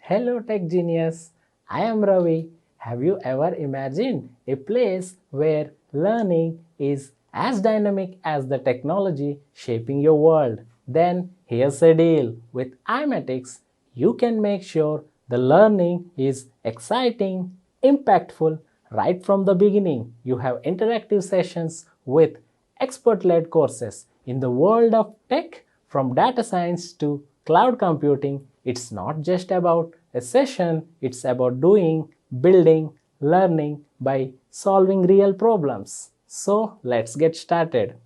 Hello Tech Genius, I am Ravi. Have you ever imagined a place where learning is as dynamic as the technology shaping your world? Then here's a deal. With iMatix, you can make sure the learning is exciting, impactful right from the beginning. You have interactive sessions with expert-led courses. In the world of tech, from data science to cloud computing, it's not just about a session, it's about doing, building, learning by solving real problems. So let's get started.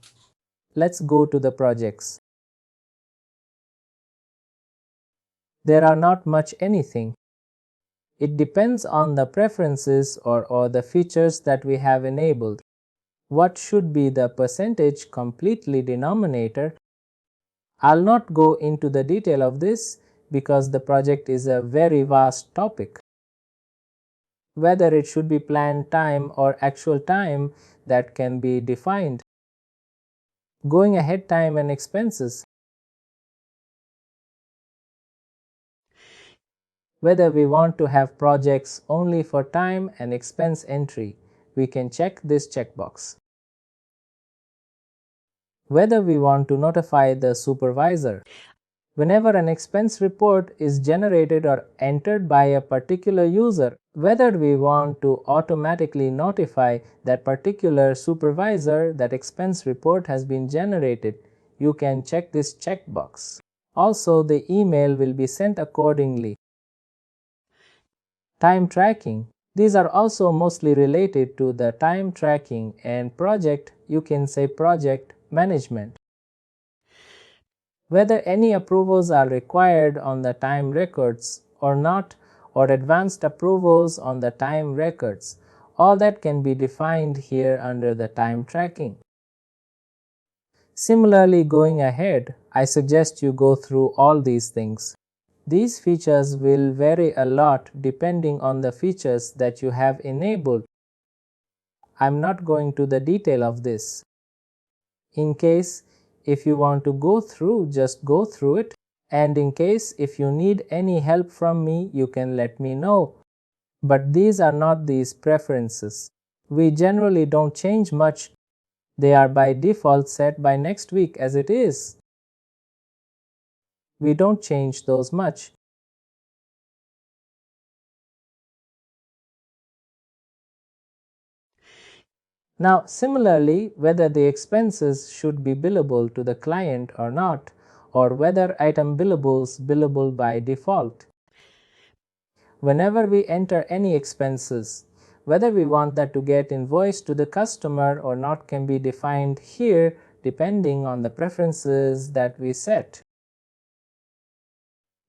Let's go to the projects. There are not much anything. It depends on the preferences or the features that we have enabled. What should be the percentage completely denominator? I'll not go into the detail of this because the project is a very vast topic. Whether it should be planned time or actual time, that can be defined. Going ahead time and expenses. Whether we want to have projects only for time and expense entry, we can check this checkbox. Whether we want to notify the supervisor. Whenever an expense report is generated or entered by a particular user, whether we want to automatically notify that particular supervisor that expense report has been generated, you can check this checkbox. Also, the email will be sent accordingly. Time tracking. These are also mostly related to the time tracking, and project, you can say project management. Whether any approvals are required on the time records or not, or advanced approvals on the time records, all that can be defined here under the time tracking. Similarly, going ahead, I suggest you go through all these things. These features will vary a lot depending on the features that you have enabled. I'm not going to the detail of this. In case if you want to go through, just go through it. And in case if you need any help from me, you can let me know. But these are not these preferences. We generally don't change much. They are by default set by next week as it is. We don't change those much. Now, similarly, whether the expenses should be billable to the client or not, or whether item billables billable by default. Whenever we enter any expenses, whether we want that to get invoiced to the customer or not can be defined here depending on the preferences that we set.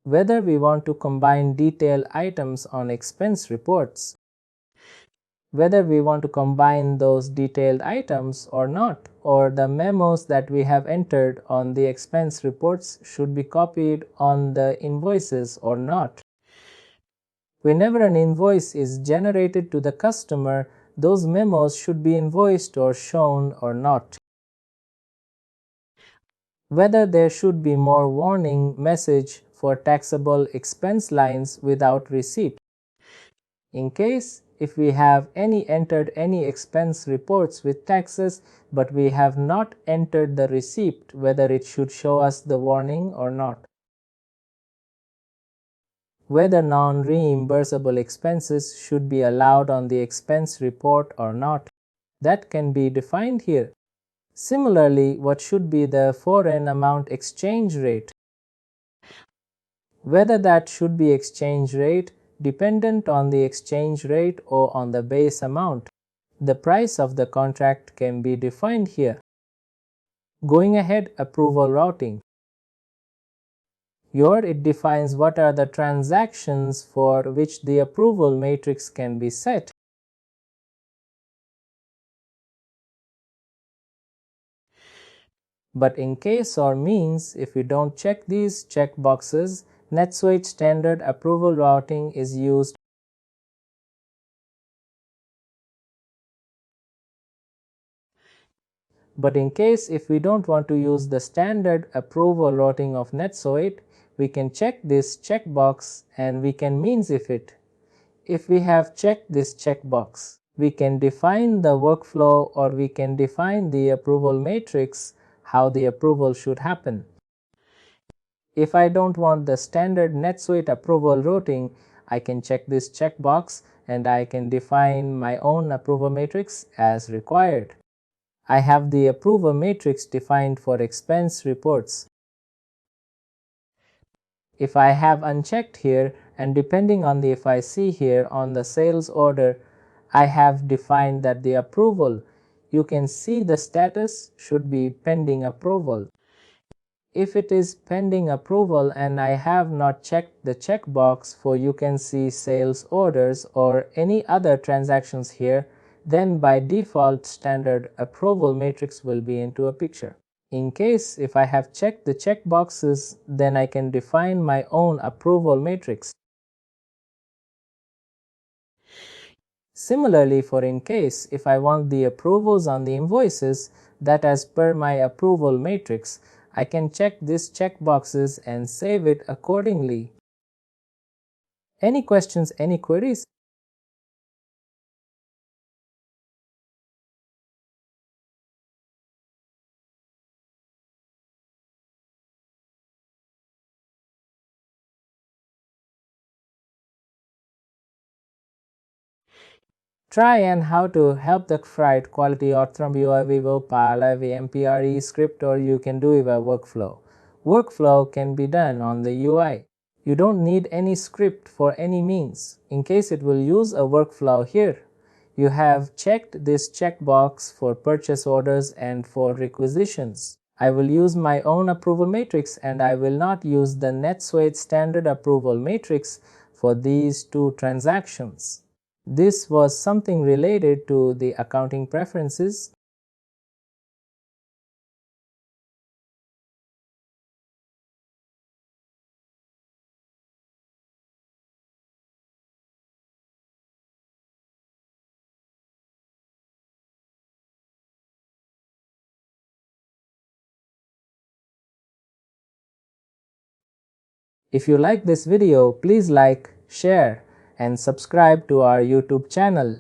Whether we want to combine detailed items on expense reports. Whether we want to combine those detailed items or not, or the memos that we have entered on the expense reports should be copied on the invoices or not. Whenever an invoice is generated to the customer, those memos should be invoiced or shown or not. Whether there should be more warning message for taxable expense lines without receipt. In case if we have entered any expense reports with taxes, but we have not entered the receipt, whether it should show us the warning or not. Whether non-reimbursable expenses should be allowed on the expense report or not, that can be defined here. Similarly, what should be the foreign amount exchange rate? Whether that should be exchange rate dependent on the exchange rate or on the base amount. The price of the contract can be defined here. Going ahead, approval routing. Here it defines what are the transactions for which the approval matrix can be set. But in case or means, if we don't check these checkboxes, NetSuite standard approval routing is used. But in case if we don't want to use the standard approval routing of NetSuite, we can check this checkbox and we can means if it. If we have checked this checkbox, we can define the workflow or we can define the approval matrix, how the approval should happen. If I don't want the standard NetSuite approval routing, I can check this checkbox and I can define my own approval matrix as required. I have the approval matrix defined for expense reports. If I have unchecked here, and depending on the if I see here on the sales order, I have defined that the approval, you can see the status should be pending approval. If it is pending approval and I have not checked the checkbox for you can see sales orders or any other transactions here, then by default standard approval matrix will be into a picture. In case if I have checked the checkboxes, then I can define my own approval matrix. Similarly, for in case if I want the approvals on the invoices that as per my approval matrix, I can check these checkboxes and save it accordingly. Any questions, any queries? Try and how to help the write quality Orthram UI Vivo Parallel MPRE script or you can do a workflow. Workflow can be done on the UI. You don't need any script for any means. In case it will use a workflow here, you have checked this checkbox for purchase orders and for requisitions. I will use my own approval matrix and I will not use the NetSuite standard approval matrix for these two transactions. This was something related to the accounting preferences. If you like this video, please like, share, and subscribe to our YouTube channel.